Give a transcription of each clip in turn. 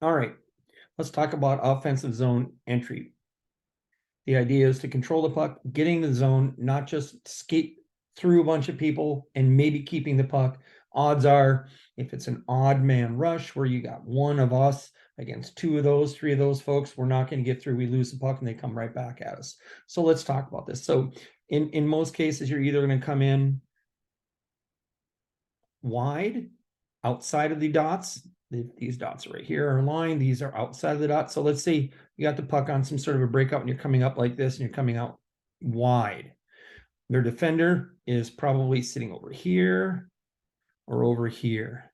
All right, let's talk about offensive zone entry. The idea is to control the puck, getting the zone, not just skate through a bunch of people and maybe keeping the puck. Odds are, if it's an odd man rush where you got one of us against two of those, three of those folks, we're not going to get through. We lose the puck and they come right back at us. So let's talk about this. So in most cases, you're either going to come in wide outside of the dots. These dots right here are aligned. These are outside of the dots. So let's say you got the puck on some sort of a breakout and you're coming up like this and you're coming out wide. Their defender is probably sitting over here or over here.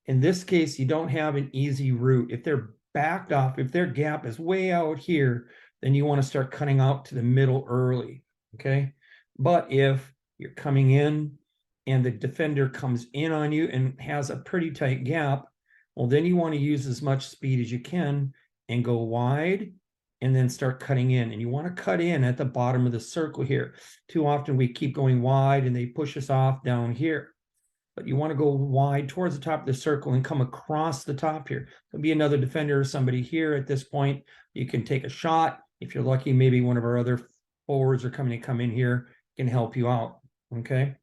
In this case, you don't have an easy route. If they're backed off, if their gap is way out here, then you want to start cutting out to the middle early, okay? But if you're coming in and the defender comes in on you and has a pretty tight gap, well, then you want to use as much speed as you can and go wide and then start cutting in. And you want to cut in at the bottom of the circle here. Too often we keep going wide and they push us off down here. But you want to go wide towards the top of the circle and come across the top here. There'll be another defender or somebody here at this point. You can take a shot. If you're lucky, maybe one of our other forwards are coming to come in here, can help you out, okay?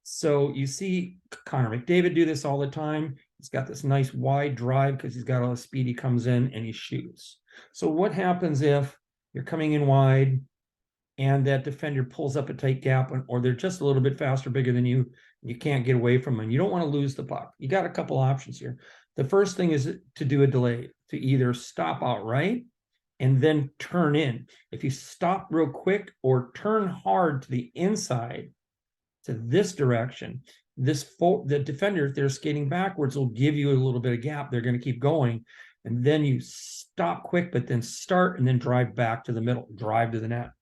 So you see Connor McDavid do this all the time. He's got this nice wide drive because he's got all the speed. He comes in and he shoots. So what happens if you're coming in wide and that defender pulls up a tight gap, or they're just a little bit faster, bigger than you, you can't get away from them? You don't want to lose the puck. You got a couple options here. The first thing is to do a delay, to either stop outright and then turn in. If you stop real quick or turn hard to the inside, to this direction, the defender, if they're skating backwards, will give you a little bit of gap. They're going to keep going. And then you stop quick, but then start and then drive back to the middle, drive to the net.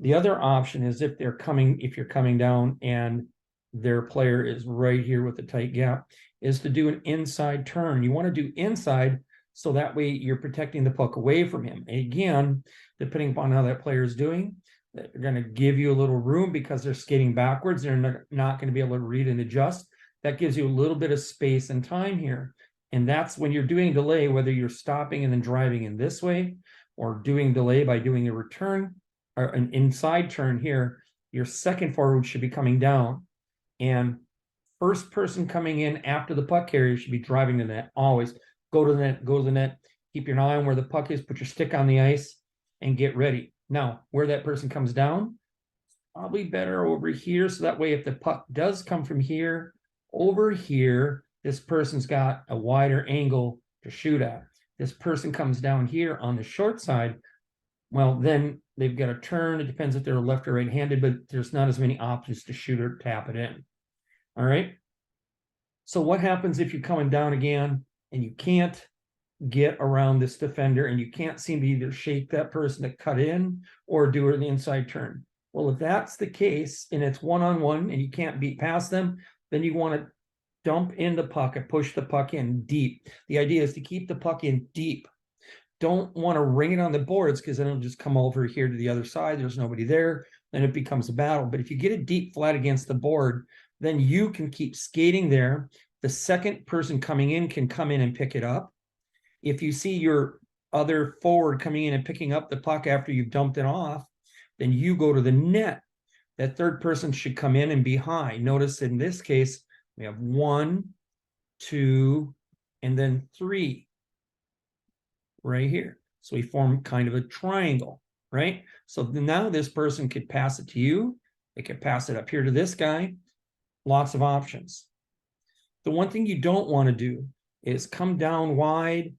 The other option is if you're coming down and their player is right here with a tight gap, is to do an inside turn. You want to do inside so that way you're protecting the puck away from him. And again, depending upon how that player is doing, they're going to give you a little room because they're skating backwards. They're not going to be able to read and adjust. That gives you a little bit of space and time here. And that's when you're doing delay, whether you're stopping and then driving in this way or doing delay by doing a return or an inside turn here, your second forward should be coming down. And first person coming in after the puck carrier should be driving to the net. Always go to the net, go to the net. Keep your eye on where the puck is, put your stick on the ice and get ready. Now, where that person comes down, probably better over here. So that way, if the puck does come from here, over here, this person's got a wider angle to shoot at. This person comes down here on the short side, well, then they've got to turn. It depends if they're left or right-handed, but there's not as many options to shoot or tap it in. All right. So what happens if you're coming down again and you can't get around this defender and you can't seem to either shake that person to cut in or do an inside turn? Well, if that's the case and it's one-on-one and you can't beat past them, then you want to dump in the puck and push the puck in deep. The idea is to keep the puck in deep. Don't want to ring it on the boards because then it'll just come over here to the other side. There's nobody there. Then it becomes a battle. But if you get it deep flat against the board, then you can keep skating there. The second person coming in can come in and pick it up. If you see your other forward coming in and picking up the puck after you've dumped it off, then you go to the net. That third person should come in and be high. Notice in this case, we have 1, 2, and then 3 right here. So we form kind of a triangle, right? So now this person could pass it to you. They could pass it up here to this guy. Lots of options. The one thing you don't want to do is come down wide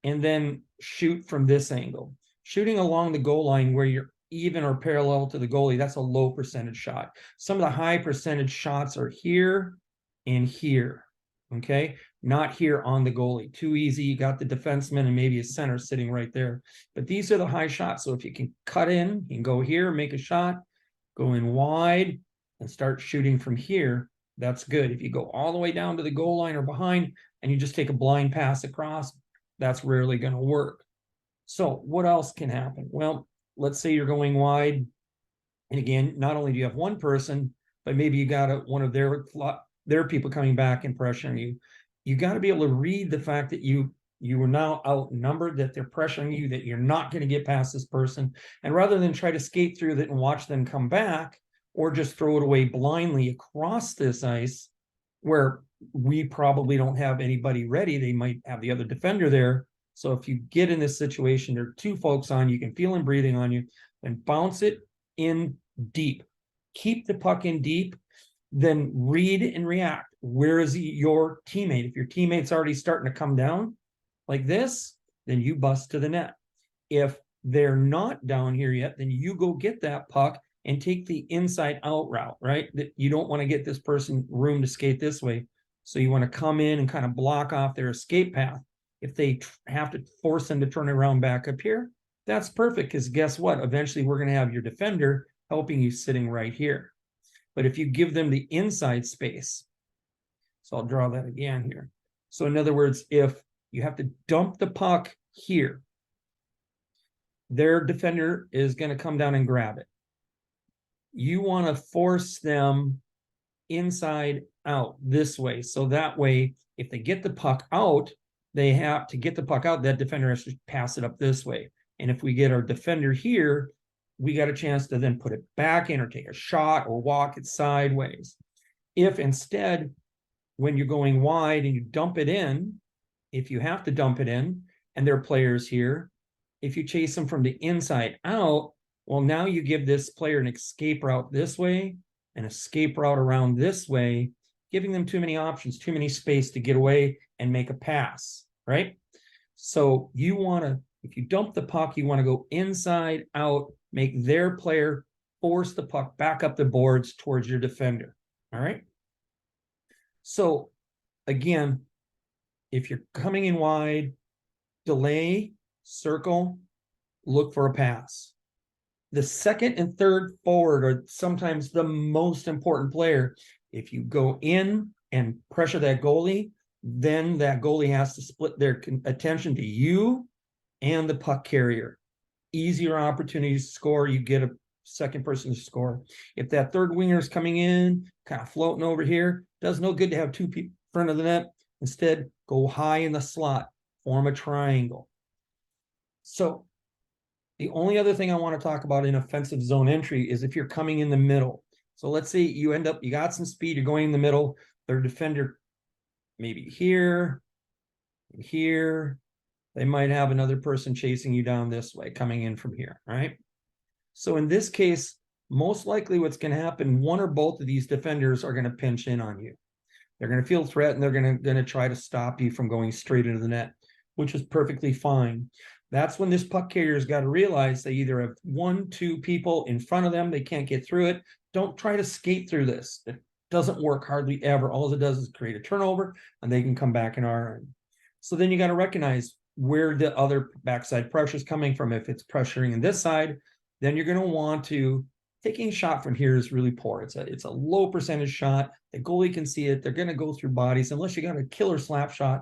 and then shoot from this angle. Shooting along the goal line where you're even or parallel to the goalie, that's a low percentage shot. Some of the high percentage shots are here and here, okay? Not here on the goalie. Too easy. You got the defenseman and maybe a center sitting right there. But these are the high shots. So if you can cut in, you can go here, make a shot, go in wide, and start shooting from here, that's good. If you go all the way down to the goal line or behind and you just take a blind pass across, that's rarely going to work. So what else can happen? Well, let's say you're going wide. And again, not only do you have one person, but maybe you got one of their people coming back and pressuring you. You got to be able to read the fact that you You are now outnumbered, that they're pressuring you, that you're not going to get past this person. And rather than try to skate through that and watch them come back, or just throw it away blindly across this ice, where we probably don't have anybody ready, they might have the other defender there. So if you get in this situation, there are two folks on, you can feel them breathing on you, and bounce it in deep. Keep the puck in deep, then read and react. Where is your teammate? If your teammate's already starting to come down like this, then you bust to the net. If they're not down here yet, then you go get that puck and take the inside out route, right? That you don't want to get this person room to skate this way. So you want to come in and kind of block off their escape path. If they have to force them to turn around back up here, that's perfect, because guess what? Eventually we're going to have your defender helping you sitting right here. But if you give them the inside space, so I'll draw that again here. So in other words, if you have to dump the puck here, their defender is going to come down and grab it. You want to force them inside out this way. So that way, if they get the puck out, they have to get the puck out, that defender has to pass it up this way. And if we get our defender here, we got a chance to then put it back in or take a shot or walk it sideways. If instead, when you're going wide and you dump it in, if you have to dump it in and there are players here, if you chase them from the inside out, well, now you give this player an escape route this way, an escape route around this way, giving them too many options, too many space to get away and make a pass, right? So you want to, if you dump the puck, you want to go inside out, make their player force the puck back up the boards towards your defender, all right? So again, if you're coming in wide, delay, circle, look for a pass. The second and third forward are sometimes the most important player. If you go in and pressure that goalie, then that goalie has to split their attention to you and the puck carrier. Easier opportunities to score, you get a second person to score. If that third winger is coming in, kind of floating over here, does no good to have two people in front of the net. Instead, go high in the slot, form a triangle. So the only other thing I want to talk about in offensive zone entry is if you're coming in the middle. So let's say you end up, you got some speed, you're going in the middle, their defender maybe here, here. They might have another person chasing you down this way, coming in from here, right? So in this case, most likely what's going to happen, one or both of these defenders are going to pinch in on you. They're going to feel threat and they're going to try to stop you from going straight into the net, which is perfectly fine. That's when this puck carrier's got to realize they either have 1, 2 people in front of them, they can't get through it. Don't try to skate through this. It doesn't work hardly ever. All it does is create a turnover and they can come back in our end. So then you got to recognize where the other backside pressure is coming from. If it's pressuring in this side, then you're going to want to, taking a shot from here is really poor. It's a low percentage shot. The goalie can see it. They're going to go through bodies. Unless you got a killer slap shot,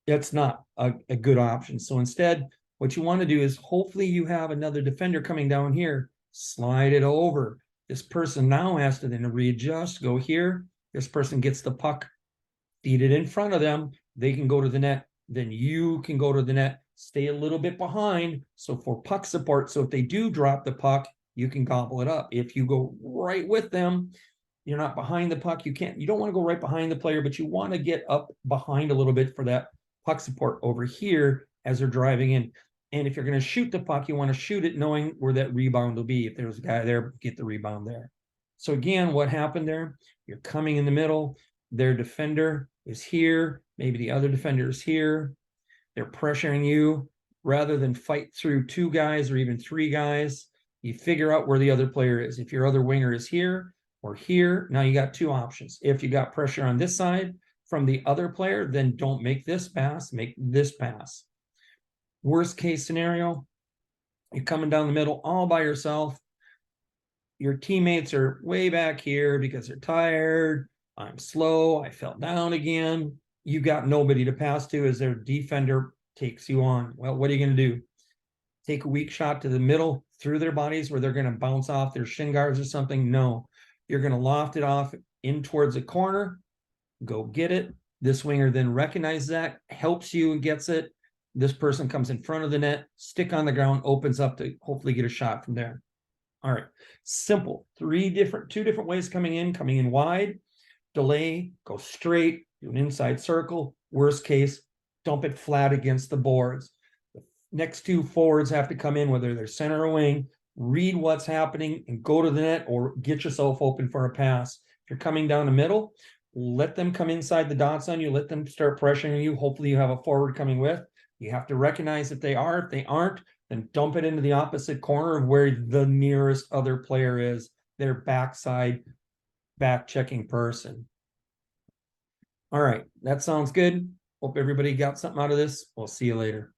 it's not a good option. So instead, what you want to do is hopefully you have another defender coming down here, slide it over. This person now has to then readjust, go here. This person gets the puck, feed it in front of them. They can go to the net. Then you can go to the net, stay a little bit behind. So for puck support, so if they do drop the puck, you can gobble it up. If you go right with them, you're not behind the puck. You don't want to go right behind the player, but you want to get up behind a little bit for that puck support over here as they're driving in. And if you're going to shoot the puck, you want to shoot it knowing where that rebound will be. If there's a guy there, get the rebound there. So again, what happened there? You're coming in the middle. Their defender is here. Maybe the other defender is here. They're pressuring you. Rather than fight through 2 guys or even 3 guys, you figure out where the other player is. If your other winger is here or here, now you got 2 options. If you got pressure on this side from the other player, then don't make this pass, make this pass. Worst case scenario, you're coming down the middle all by yourself. Your teammates are way back here because they're tired. I'm slow. I fell down again. You got nobody to pass to as their defender takes you on. Well, what are you going to do? Take a weak shot to the middle through their bodies where they're going to bounce off their shin guards or something? No. You're going to loft it off in towards the corner. Go get it. This winger then recognizes that, helps you and gets it. This person comes in front of the net, stick on the ground, opens up to hopefully get a shot from there. All right, simple. Two different ways coming in wide, delay, go straight, do an inside circle. Worst case, dump it flat against the boards. The next two forwards have to come in, whether they're center or wing, read what's happening and go to the net or get yourself open for a pass. If you're coming down the middle, let them come inside the dots on you, let them start pressuring you. Hopefully you have a forward coming with. You have to recognize if they are. If they aren't, then dump it into the opposite corner of where the nearest other player is, their backside back checking person. All right, that sounds good. Hope everybody got something out of this. We'll see you later.